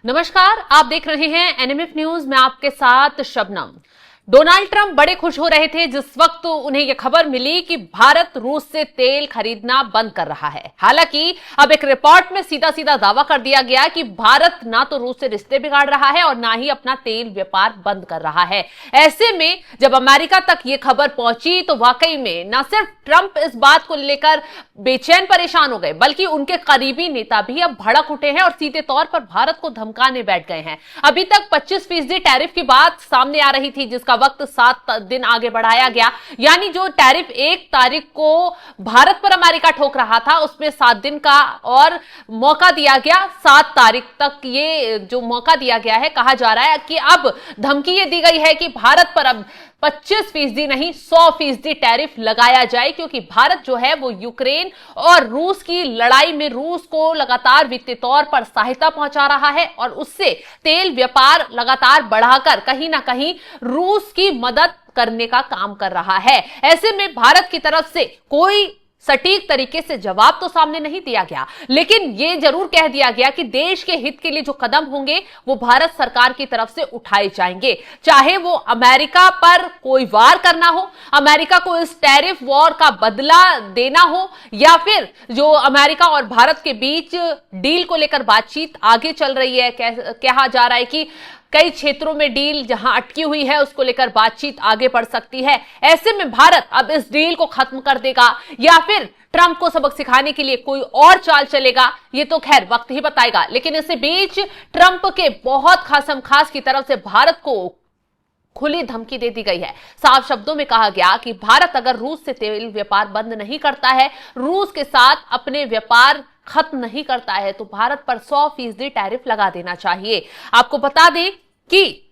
नमस्कार, आप देख रहे हैं एनएमएफ न्यूज में आपके साथ शबनम। डोनाल्ड ट्रंप बड़े खुश हो रहे थे जिस वक्त उन्हें यह खबर मिली कि भारत रूस से तेल खरीदना बंद कर रहा है। हालांकि अब एक रिपोर्ट में सीधा सीधा दावा कर दिया गया कि भारत ना तो रूस से रिश्ते बिगाड़ रहा है और ना ही अपना तेल व्यापार बंद कर रहा है। ऐसे में जब अमेरिका तक ये खबर पहुंची तो वाकई में न सिर्फ ट्रंप इस बात को लेकर बेचैन परेशान हो गए, बल्कि उनके करीबी नेता भी अब भड़क उठे हैं और सीधे तौर पर भारत को धमकाने बैठ गए हैं। अभी तक 25% टैरिफ की बात सामने आ रही थी, जिसका वक्त 7 दिन आगे बढ़ाया गया। यानी जो टैरिफ 1 तारीख को भारत पर अमेरिका ठोक रहा था, उसमें 7 दिन का और मौका दिया गया। 7 तारीख तक ये जो मौका दिया गया है, कहा जा रहा है कि अब धमकी ये दी गई है कि भारत पर अब 25% नहीं 100% टैरिफ लगाया जाए, क्योंकि भारत जो है वो यूक्रेन और रूस की लड़ाई में रूस को लगातार वित्तीय तौर पर सहायता पहुंचा रहा है और उससे तेल व्यापार लगातार बढ़ाकर कहीं ना कहीं रूस की मदद करने का काम कर रहा है। ऐसे में भारत की तरफ से कोई सटीक तरीके से जवाब तो सामने नहीं दिया गया, लेकिन यह जरूर कह दिया गया कि देश के हित के लिए जो कदम होंगे वो भारत सरकार की तरफ से उठाए जाएंगे। चाहे वो अमेरिका पर कोई वार करना हो, अमेरिका को इस टैरिफ वॉर का बदला देना हो, या फिर जो अमेरिका और भारत के बीच डील को लेकर बातचीत आगे चल रही है। कहा जा रहा है कि कई क्षेत्रों में डील जहां अटकी हुई है उसको लेकर बातचीत आगे बढ़ सकती है। ऐसे में भारत अब इस डील को खत्म कर देगा या फिर ट्रंप को सबक सिखाने के लिए कोई और चाल चलेगा, ये तो खैर वक्त ही बताएगा। लेकिन इसी बीच ट्रंप के बहुत खास की तरफ से भारत को खुली धमकी दे दी गई है। साफ शब्दों में कहा गया कि भारत अगर रूस से तेल व्यापार बंद नहीं करता है, रूस के साथ अपने व्यापार खत्म नहीं करता है, तो भारत पर 100% टैरिफ लगा देना चाहिए। आपको बता दें कि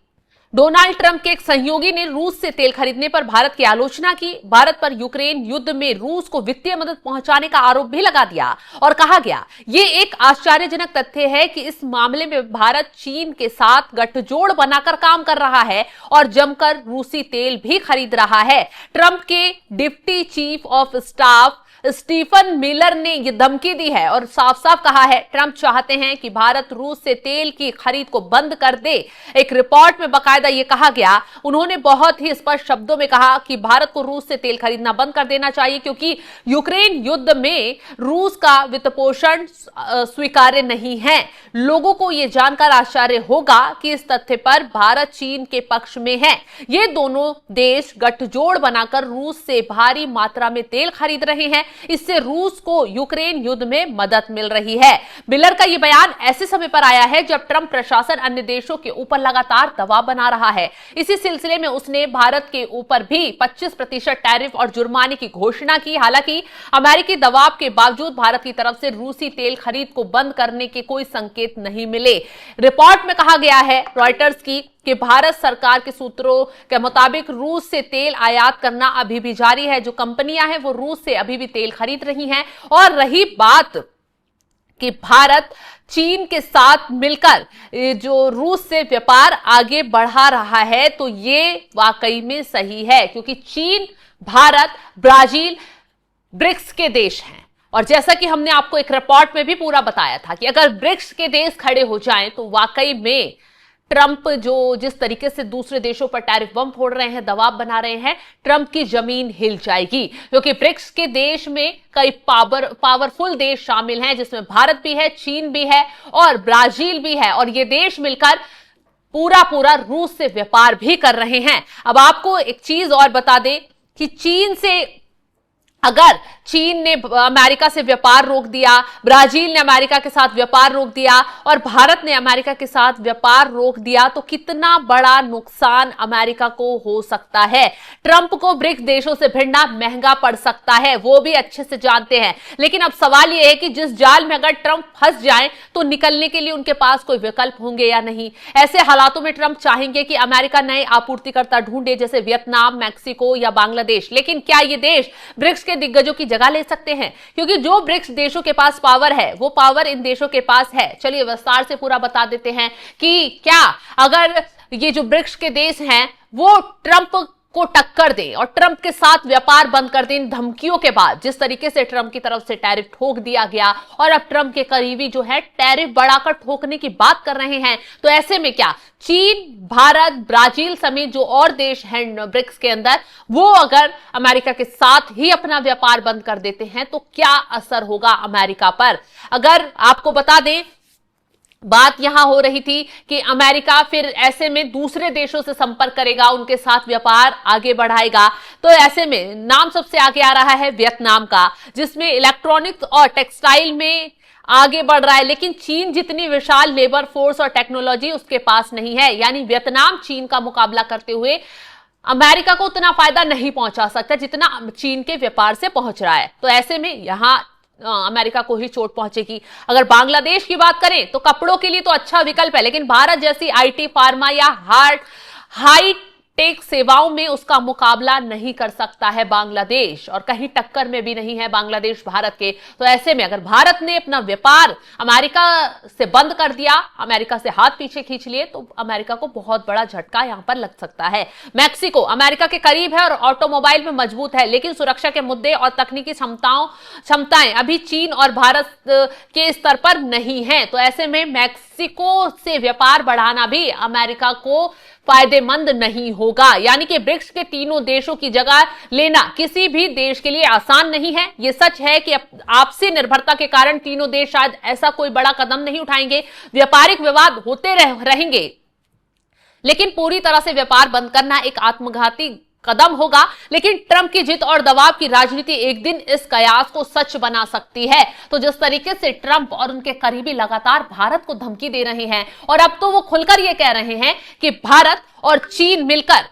डोनाल्ड ट्रंप के एक सहयोगी ने रूस से तेल खरीदने पर भारत की आलोचना की। भारत पर यूक्रेन युद्ध में रूस को वित्तीय मदद पहुंचाने का आरोप भी लगा दिया और कहा गया ये एक आश्चर्यजनक तथ्य है कि इस मामले में भारत चीन के साथ गठजोड़ बनाकर काम कर रहा है और जमकर रूसी तेल भी खरीद रहा है। ट्रंप के deputy chief of staff Stephen Miller ने यह धमकी दी है और साफ साफ कहा है ट्रंप चाहते हैं कि भारत रूस से तेल की खरीद को बंद कर दे। एक रिपोर्ट में बकायदा यह कहा गया, उन्होंने बहुत ही स्पष्ट शब्दों में कहा कि भारत को रूस से तेल खरीदना बंद कर देना चाहिए, क्योंकि यूक्रेन युद्ध में रूस का वित्तपोषण स्वीकार्य नहीं है। लोगों को यह जानकर आश्चर्य होगा कि इस तथ्य पर भारत चीन के पक्ष में है। ये दोनों देश गठजोड़ बनाकर रूस से भारी मात्रा में तेल खरीद रहे हैं। इससे रूस को यूक्रेन युद्ध में मदद मिल रही है। मिलर का यह बयान ऐसे समय पर आया है जब ट्रंप प्रशासन अन्य देशों के ऊपर लगातार दबाव बना रहा है। इसी सिलसिले में उसने भारत के ऊपर भी 25% टैरिफ और जुर्माने की घोषणा की। हालांकि अमेरिकी दबाव के बावजूद भारत की तरफ से रूसी तेल खरीद को बंद करने के कोई संकेत नहीं मिले। रिपोर्ट में कहा गया है रॉयटर्स की कि भारत सरकार के सूत्रों के मुताबिक रूस से तेल आयात करना अभी भी जारी है। जो कंपनियां हैं वो रूस से अभी भी तेल खरीद रही हैं। और रही बात कि भारत चीन के साथ मिलकर जो रूस से व्यापार आगे बढ़ा रहा है, तो ये वाकई में सही है, क्योंकि चीन, भारत, ब्राजील ब्रिक्स के देश हैं। और जैसा कि हमने आपको एक रिपोर्ट में भी पूरा बताया था कि अगर ब्रिक्स के देश खड़े हो जाएं तो वाकई में ट्रंप जो जिस तरीके से दूसरे देशों पर टैरिफ बम फोड़ रहे हैं, दबाव बना रहे हैं, ट्रंप की जमीन हिल जाएगी। क्योंकि ब्रिक्स के देश में कई पावरफुल देश शामिल हैं, जिसमें भारत भी है, चीन भी है और ब्राजील भी है, और ये देश मिलकर पूरा रूस से व्यापार भी कर रहे हैं। अब आपको एक चीज और बता दें कि चीन से अगर चीन ने अमेरिका से व्यापार रोक दिया, ब्राजील ने अमेरिका के साथ व्यापार रोक दिया और भारत ने अमेरिका के साथ व्यापार रोक दिया, तो कितना बड़ा नुकसान अमेरिका को हो सकता है। ट्रंप को ब्रिक्स देशों से भिड़ना महंगा पड़ सकता है, वो भी अच्छे से जानते हैं। लेकिन अब सवाल यह है कि जिस जाल में अगर ट्रंप फंस जाएं तो निकलने के लिए उनके पास कोई विकल्प होंगे या नहीं। ऐसे हालातों में ट्रंप चाहेंगे कि अमेरिका नए आपूर्तिकर्ता ढूंढे, जैसे वियतनाम, मैक्सिको या बांग्लादेश। लेकिन क्या ये देश ब्रिक्स के दिग्गजों की जगह ले सकते हैं? क्योंकि जो ब्रिक्स देशों के पास पावर है, वो पावर इन देशों के पास है। चलिए विस्तार से पूरा बता देते हैं कि क्या अगर ये जो ब्रिक्स के देश हैं वो ट्रंप को टक्कर दें और ट्रंप के साथ व्यापार बंद कर दें। इन धमकियों के बाद जिस तरीके से ट्रंप की तरफ से टैरिफ ठोक दिया गया और अब ट्रंप के करीबी जो है टैरिफ बढ़ाकर ठोकने की बात कर रहे हैं, तो ऐसे में क्या चीन, भारत, ब्राजील समेत जो और देश हैं ब्रिक्स के अंदर, वो अगर अमेरिका के साथ ही अपना व्यापार बंद कर देते हैं तो क्या असर होगा अमेरिका पर। अगर आपको बता दें, बात यहां हो रही थी कि अमेरिका फिर ऐसे में दूसरे देशों से संपर्क करेगा, उनके साथ व्यापार आगे बढ़ाएगा। तो ऐसे में नाम सबसे आगे आ रहा है वियतनाम का, जिसमें इलेक्ट्रॉनिक्स और टेक्सटाइल में आगे बढ़ रहा है, लेकिन चीन जितनी विशाल लेबर फोर्स और टेक्नोलॉजी उसके पास नहीं है। यानी वियतनाम चीन का मुकाबला करते हुए अमेरिका को उतना फायदा नहीं पहुंचा सकता जितना चीन के व्यापार से पहुंच रहा है। तो ऐसे में यहां अमेरिका को ही चोट पहुंचेगी। अगर बांग्लादेश की बात करें तो कपड़ों के लिए तो अच्छा विकल्प है, लेकिन भारत जैसी आईटी, फार्मा या हाई टेक सेवाओं में उसका मुकाबला नहीं कर सकता है बांग्लादेश, और कहीं टक्कर में भी नहीं है बांग्लादेश भारत के। तो ऐसे में अगर भारत ने अपना व्यापार अमेरिका से बंद कर दिया, अमेरिका से हाथ पीछे खींच लिए, तो अमेरिका को बहुत बड़ा झटका यहां पर लग सकता है। मैक्सिको अमेरिका के करीब है और ऑटोमोबाइल में मजबूत है, लेकिन सुरक्षा के मुद्दे और तकनीकी क्षमताएं अभी चीन और भारत के स्तर पर नहीं है। तो ऐसे में मैक्सिको से व्यापार बढ़ाना भी अमेरिका को फायदेमंद नहीं होगा। यानी कि ब्रिक्स के तीनों देशों की जगह लेना किसी भी देश के लिए आसान नहीं है। यह सच है कि आपसी निर्भरता के कारण तीनों देश शायद ऐसा कोई बड़ा कदम नहीं उठाएंगे, व्यापारिक विवाद होते रहेंगे, लेकिन पूरी तरह से व्यापार बंद करना एक आत्मघाती कदम होगा। लेकिन ट्रंप की जिद और दबाव की राजनीति एक दिन इस कयास को सच बना सकती है। तो जिस तरीके से ट्रंप और उनके करीबी लगातार भारत को धमकी दे रहे हैं, और अब तो वो खुलकर ये कह रहे हैं कि भारत और चीन मिलकर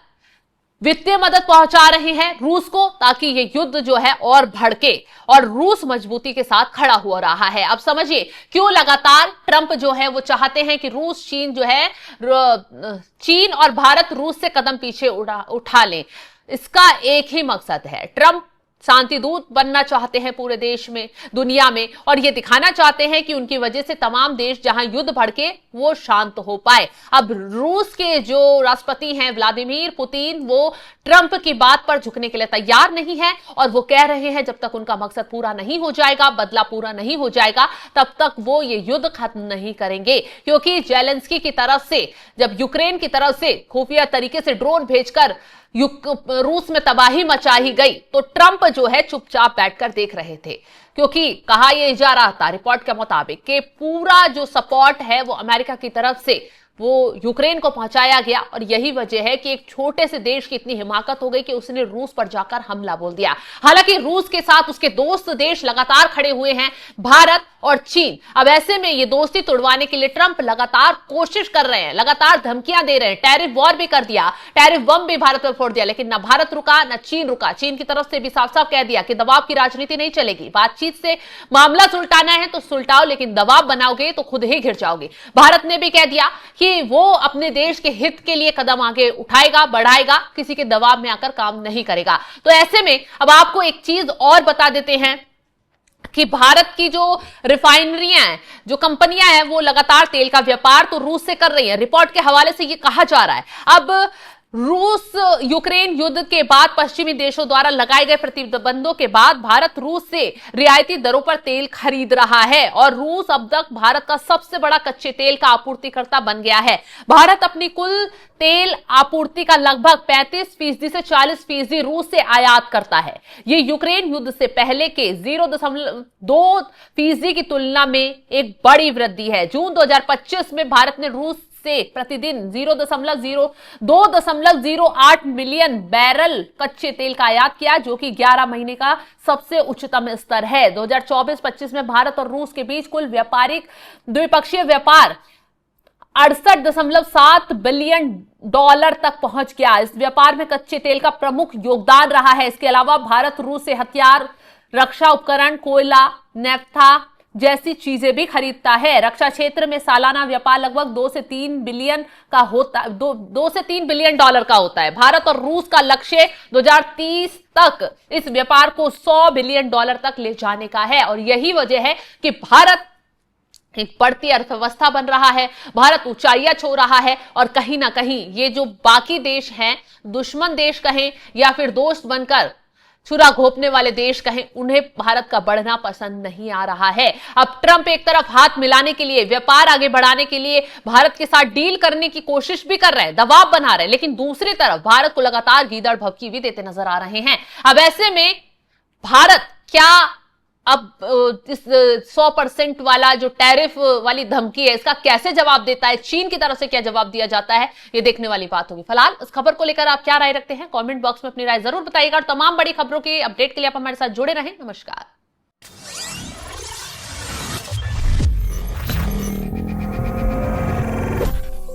वित्तीय मदद पहुंचा रहे हैं रूस को, ताकि ये युद्ध जो है और भड़के, और रूस मजबूती के साथ खड़ा हो रहा है। अब समझिए क्यों लगातार ट्रंप जो है वो चाहते हैं कि रूस, चीन जो है, चीन और भारत रूस से कदम पीछे उठा लें। इसका एक ही मकसद है, ट्रंप शांति दूत बनना चाहते हैं पूरे देश में, दुनिया में, और ये दिखाना चाहते हैं कि उनकी वजह से तमाम देश जहां युद्ध भड़के वो शांत हो पाए। अब रूस के जो राष्ट्रपति हैं व्लादिमीर पुतिन, वो ट्रंप की बात पर झुकने के लिए तैयार नहीं है, और वो कह रहे हैं जब तक उनका मकसद पूरा नहीं हो जाएगा, बदला पूरा नहीं हो जाएगा, तब तक वो ये युद्ध खत्म नहीं करेंगे। क्योंकि जेलेंस्की की तरफ से, जब यूक्रेन की तरफ से खुफिया तरीके से ड्रोन भेजकर रूस में तबाही मचाई गई, तो ट्रंप जो है चुपचाप बैठकर देख रहे थे, क्योंकि कहा यह जा रहा था रिपोर्ट के मुताबिक कि पूरा जो सपोर्ट है वो अमेरिका की तरफ से वो यूक्रेन को पहुंचाया गया, और यही वजह है कि एक छोटे से देश की इतनी हिमाकत हो गई कि उसने रूस पर जाकर हमला बोल दिया। हालांकि रूस के साथ उसके दोस्त देश लगातार खड़े हुए हैं, भारत और चीन। अब ऐसे में ये दोस्ती तोड़वाने के लिए ट्रंप लगातार कोशिश कर रहे हैं, लगातार धमकियां दे रहे हैं, टैरिफ वॉर भी कर दिया, टैरिफ बम भी भारत पर फोड़ दिया, लेकिन न भारत रुका न चीन रुका। चीन की तरफ से भी साफ साफ कह दिया कि दबाव की राजनीति नहीं चलेगी, बातचीत से मामला सुलटाना है तो सुलटाओ, लेकिन दबाव बनाओगे तो खुद ही घिर जाओगे। भारत ने भी कह दिया कि वो अपने देश के हित के लिए कदम आगे उठाएगा, बढ़ाएगा, किसी के दबाव में आकर काम नहीं करेगा। तो ऐसे में अब आपको एक चीज और बता देते हैं कि भारत की जो रिफाइनरियां हैं, जो कंपनियां हैं, वो लगातार तेल का व्यापार तो रूस से कर रही हैं। रिपोर्ट के हवाले से ये कहा जा रहा है अब रूस यूक्रेन युद्ध के बाद पश्चिमी देशों द्वारा लगाए गए प्रतिबंधों के बाद भारत रूस से रियायती दरों पर तेल खरीद रहा है, और रूस अब तक भारत का सबसे बड़ा कच्चे तेल का आपूर्तिकर्ता बन गया है। भारत अपनी कुल तेल आपूर्ति का लगभग 35% से 40% रूस से आयात करता है। ये यूक्रेन युद्ध से पहले के 0.2% की तुलना में एक बड़ी वृद्धि है। जून 2025 में भारत ने रूस से प्रतिदिन 2.08 मिलियन बैरल कच्चे तेल का आयात किया, जो कि 11 महीने का सबसे उच्चतम स्तर है। 2024-25 में भारत और रूस के बीच कुल व्यापारिक द्विपक्षीय व्यापार 68.7 बिलियन डॉलर तक पहुंच गया। इस व्यापार में कच्चे तेल का प्रमुख योगदान रहा है। इसके अलावा भारत रूस से हथियार, रक्षा उपकरण, कोयला, नेफ्था जैसी चीजें भी खरीदता है। रक्षा क्षेत्र में सालाना व्यापार लगभग 2 से 3 बिलियन का होता है, 2 से 3 बिलियन डॉलर का होता है। भारत और रूस का लक्ष्य 2030 तक इस व्यापार को 100 बिलियन डॉलर तक ले जाने का है, और यही वजह है कि भारत एक बढ़ती अर्थव्यवस्था बन रहा है, भारत ऊंचाइयां छू रहा है और कहीं ना कहीं ये जो बाकी देश हैं, दुश्मन देश कहें या फिर दोस्त बनकर छुरा घोंपने वाले देश कहें, उन्हें भारत का बढ़ना पसंद नहीं आ रहा है। अब ट्रंप एक तरफ हाथ मिलाने के लिए, व्यापार आगे बढ़ाने के लिए भारत के साथ डील करने की कोशिश भी कर रहे हैं, दबाव बना रहे हैं, लेकिन दूसरी तरफ भारत को लगातार गीदड़ भभकी भी देते नजर आ रहे हैं। अब ऐसे में भारत क्या अब इस 100% वाला जो टैरिफ वाली धमकी है, इसका कैसे जवाब देता है, चीन की तरफ से क्या जवाब दिया जाता है, ये देखने वाली बात होगी। फिलहाल इस खबर को लेकर आप क्या राय रखते हैं, कमेंट बॉक्स में अपनी राय जरूर बताइएगा और तमाम बड़ी खबरों की अपडेट के लिए आप हमारे साथ जुड़े रहें। नमस्कार।